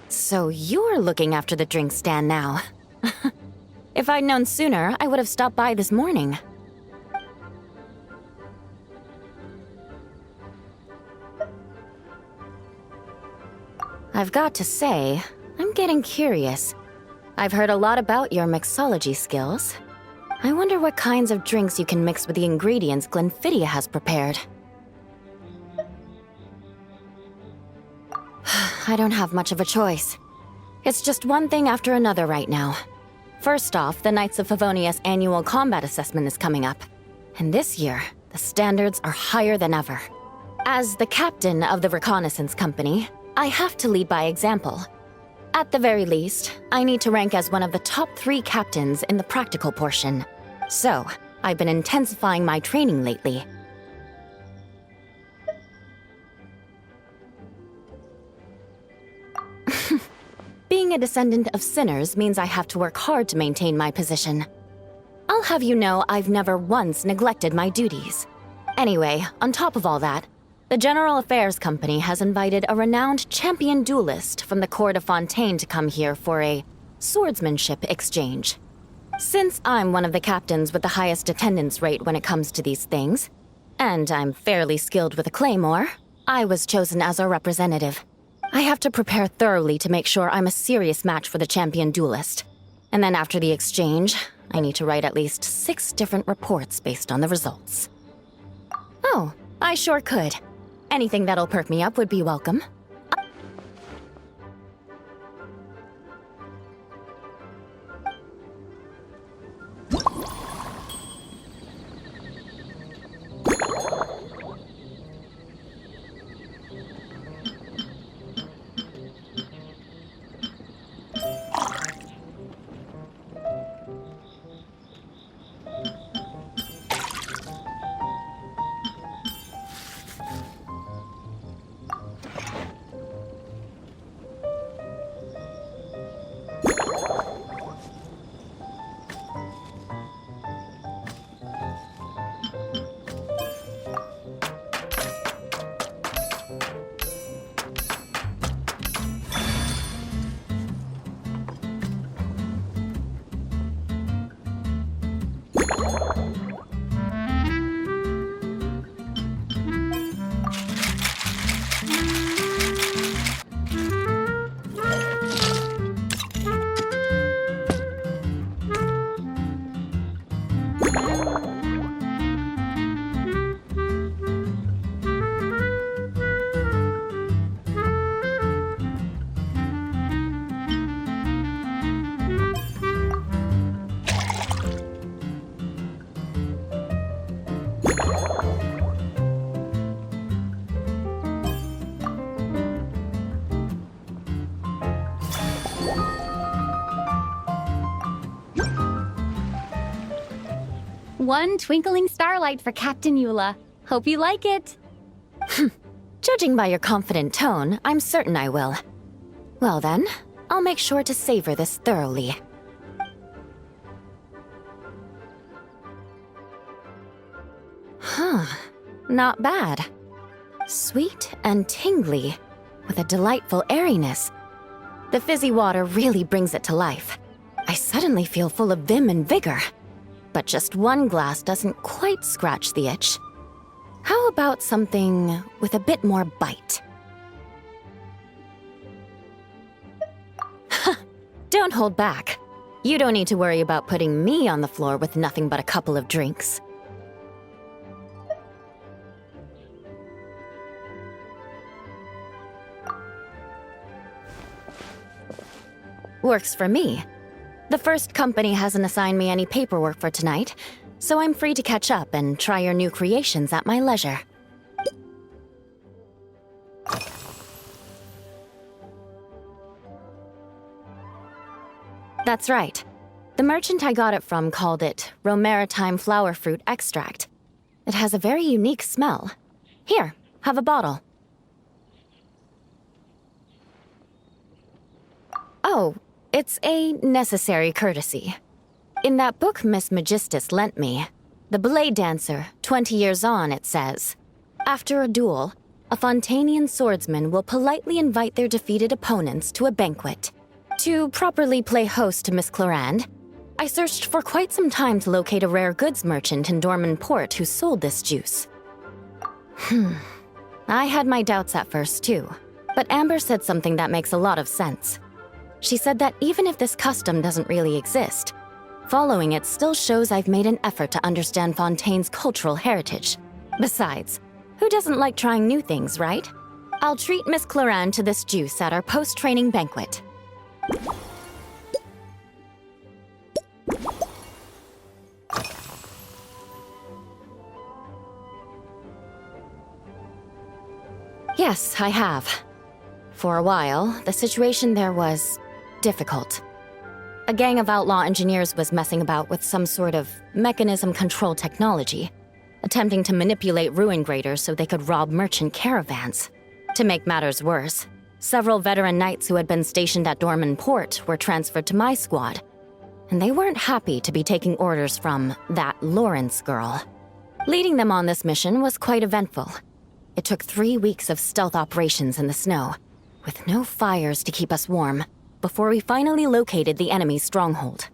So you're looking after the drink stand now. If I'd known sooner, I would have stopped by this morning. I've got to say, I'm getting curious. I've heard a lot about your mixology skills. I wonder what kinds of drinks you can mix with the ingredients Glenfiddich has prepared. I don't have much of a choice. It's just one thing after another right now. First off, the Knights of Favonius annual combat assessment is coming up. And this year, the standards are higher than ever. As the captain of the reconnaissance company, I have to lead by example. At the very least, I need to rank as one of the top 3 captains in the practical portion. So, I've been intensifying my training lately. Being a descendant of sinners means I have to work hard to maintain my position. I'll have you know I've never once neglected my duties. Anyway, on top of all that, the General Affairs Company has invited a renowned champion duelist from the Court of Fontaine to come here for a swordsmanship exchange. Since I'm one of the captains with the highest attendance rate when it comes to these things, and I'm fairly skilled with a claymore, I was chosen as our representative. I have to prepare thoroughly to make sure I'm a serious match for the champion duelist. And then after the exchange, I need to write at least 6 different reports based on the results. Oh, I sure could. Anything that'll perk me up would be welcome. One twinkling starlight for Captain Eula. Hope you like it. Judging by your confident tone, I'm certain I will. Well then, I'll make sure to savor this thoroughly. Huh, not bad. Sweet and tingly, with a delightful airiness. The fizzy water really brings it to life. I suddenly feel full of vim and vigor. But just one glass doesn't quite scratch the itch. How about something with a bit more bite? Don't hold back. You don't need to worry about putting me on the floor with nothing but a couple of drinks. Works for me. The first company hasn't assigned me any paperwork for tonight, so I'm free to catch up and try your new creations at my leisure. That's right. The merchant I got it from called it Romaritime flower fruit extract. It has a very unique smell. Here, have a bottle. Oh, it's a necessary courtesy. In that book Miss Magistus lent me, The Blade Dancer, 20 years on, it says, after a duel, a Fontanian swordsman will politely invite their defeated opponents to a banquet. To properly play host to Miss Clorand, I searched for quite some time to locate a rare goods merchant in Dorman Port who sold this juice. I had my doubts at first too, but Amber said something that makes a lot of sense. She said that even if this custom doesn't really exist, following it still shows I've made an effort to understand Fontaine's cultural heritage. Besides, who doesn't like trying new things, right? I'll treat Miss Clorand to this juice at our post-training banquet. Yes, I have. For a while, the situation there was difficult. A gang of outlaw engineers was messing about with some sort of mechanism control technology, attempting to manipulate ruin graders so they could rob merchant caravans. To make matters worse, several veteran knights who had been stationed at Dorman Port were transferred to my squad, and they weren't happy to be taking orders from that Lawrence girl. Leading them on this mission was quite eventful. It took 3 weeks of stealth operations in the snow, with no fires to keep us warm, before we finally located the enemy's stronghold.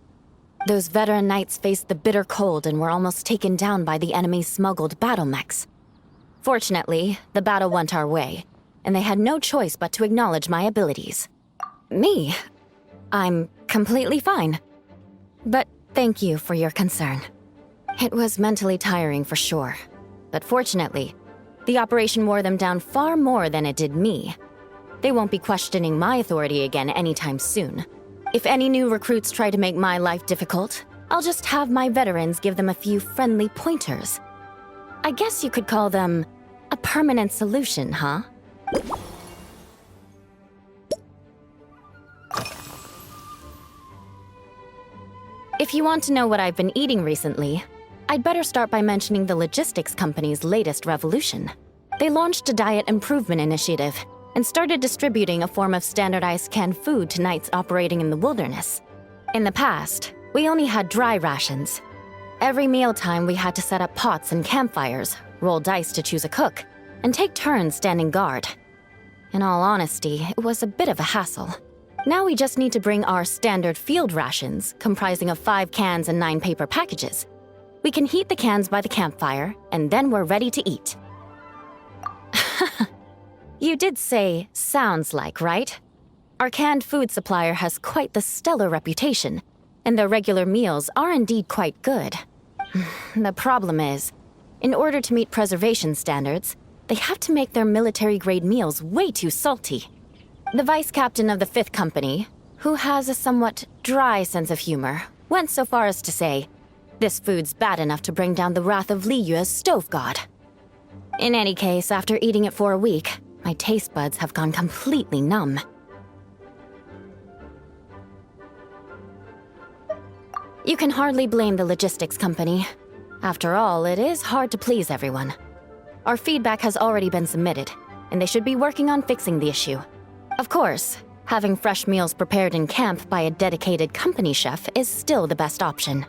Those veteran knights faced the bitter cold and were almost taken down by the enemy's smuggled battle mechs. Fortunately, the battle went our way, and they had no choice but to acknowledge my abilities. Me? I'm completely fine. But thank you for your concern. It was mentally tiring for sure, but fortunately, the operation wore them down far more than it did me. They won't be questioning my authority again anytime soon. If any new recruits try to make my life difficult, I'll just have my veterans give them a few friendly pointers. I guess you could call them a permanent solution, huh? If you want to know what I've been eating recently, I'd better start by mentioning the logistics company's latest revolution. They launched a diet improvement initiative and started distributing a form of standardized canned food to knights operating in the wilderness. In the past, we only had dry rations. Every mealtime we had to set up pots and campfires, roll dice to choose a cook, and take turns standing guard. In all honesty, it was a bit of a hassle. Now we just need to bring our standard field rations, comprising of 5 cans and 9 paper packages. We can heat the cans by the campfire, and then we're ready to eat. You did say, sounds like, right? Our canned food supplier has quite the stellar reputation, and their regular meals are indeed quite good. The problem is, in order to meet preservation standards, they have to make their military-grade meals way too salty. The vice captain of the 5th Company, who has a somewhat dry sense of humor, went so far as to say, this food's bad enough to bring down the wrath of Liyue's stove god. In any case, after eating it for a week, my taste buds have gone completely numb. You can hardly blame the logistics company. After all, it is hard to please everyone. Our feedback has already been submitted, and they should be working on fixing the issue. Of course, having fresh meals prepared in camp by a dedicated company chef is still the best option.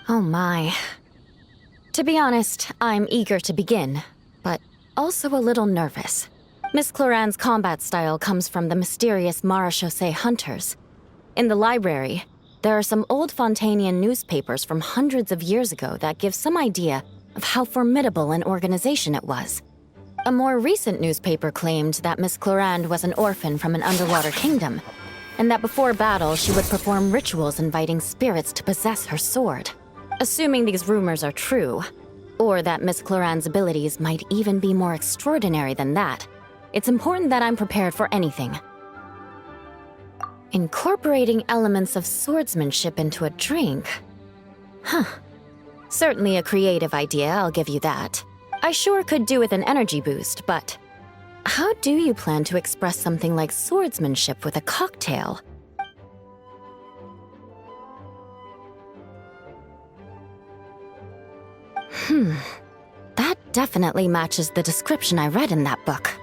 Oh my. To be honest, I'm eager to begin, but also a little nervous. Miss Cloran's combat style comes from the mysterious Marechaussee hunters. In the library, there are some old Fontanian newspapers from hundreds of years ago that give some idea of how formidable an organization it was. A more recent newspaper claimed that Miss Cloran was an orphan from an underwater kingdom, and that before battle she would perform rituals inviting spirits to possess her sword. Assuming these rumors are true, or that Miss Cloran's abilities might even be more extraordinary than that, it's important that I'm prepared for anything. Incorporating elements of swordsmanship into a drink? Huh. Certainly a creative idea, I'll give you that. I sure could do with an energy boost, but how do you plan to express something like swordsmanship with a cocktail? That definitely matches the description I read in that book.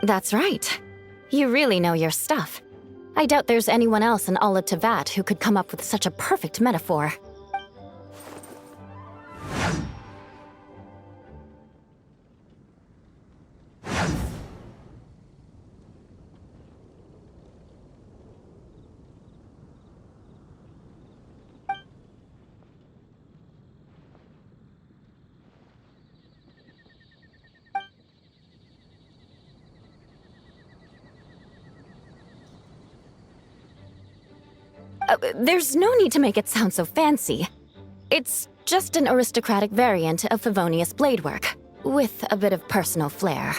That's right. You really know your stuff. I doubt there's anyone else in all of Tevat who could come up with such a perfect metaphor. There's no need to make it sound so fancy. It's just an aristocratic variant of Favonius bladework, with a bit of personal flair.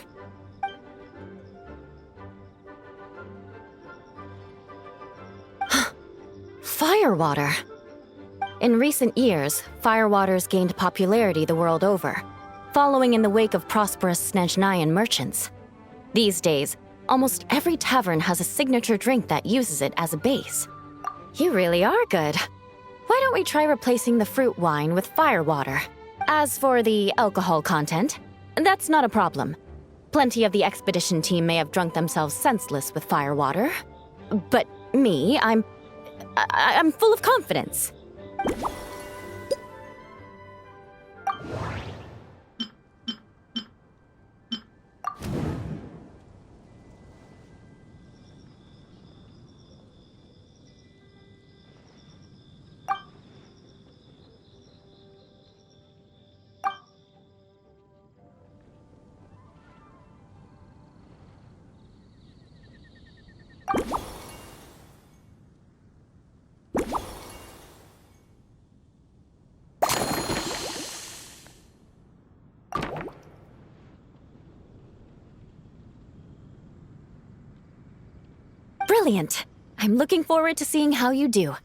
Firewater. In recent years, firewaters gained popularity the world over, following in the wake of prosperous Snezhnayan merchants. These days, almost every tavern has a signature drink that uses it as a base. You really are good. Why don't we try replacing the fruit wine with firewater? As for the alcohol content, that's not a problem. Plenty of the expedition team may have drunk themselves senseless with firewater. But me, I'm full of confidence. Brilliant! I'm looking forward to seeing how you do.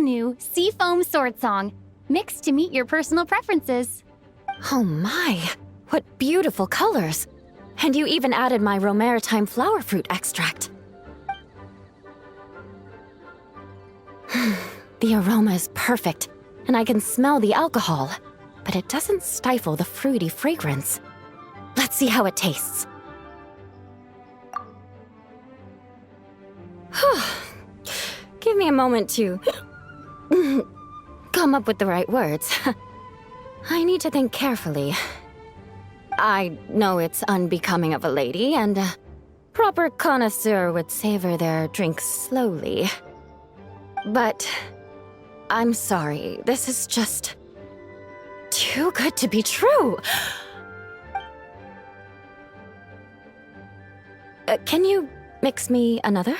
all-new Seafoam Sword Song, mixed to meet your personal preferences. Oh my, what beautiful colors! And you even added my romaritime flower fruit extract. The aroma is perfect, and I can smell the alcohol, but it doesn't stifle the fruity fragrance. Let's see how it tastes. Give me a moment to come up with the right words. I need to think carefully. I know it's unbecoming of a lady, and a proper connoisseur would savor their drinks slowly. But I'm sorry, this is just too good to be true. Can you mix me another?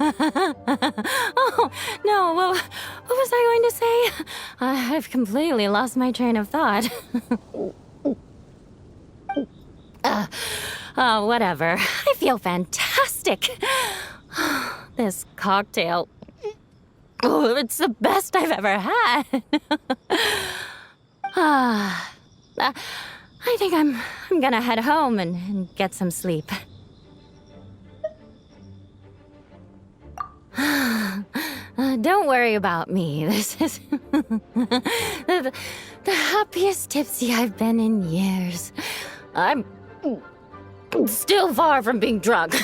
Oh, no, what was I going to say? I've completely lost my train of thought. Whatever. I feel fantastic. This cocktail... Oh, it's the best I've ever had. I think I'm gonna head home and get some sleep. Don't worry about me. This is the happiest tipsy I've been in years. I'm still far from being drunk.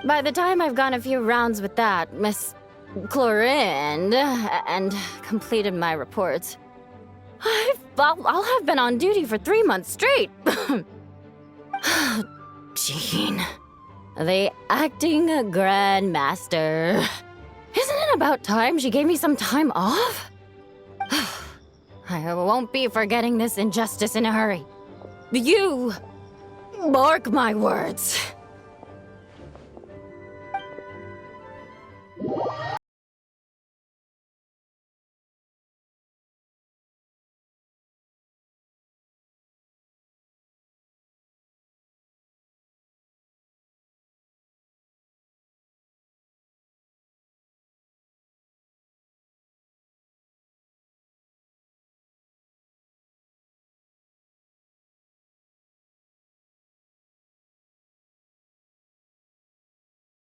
By the time I've gone a few rounds with that, Miss Chlorine, and completed my reports, I'll have been on duty for 3 months straight. Jean, the acting grandmaster. Isn't it about time she gave me some time off? I won't be forgetting this injustice in a hurry. You mark my words.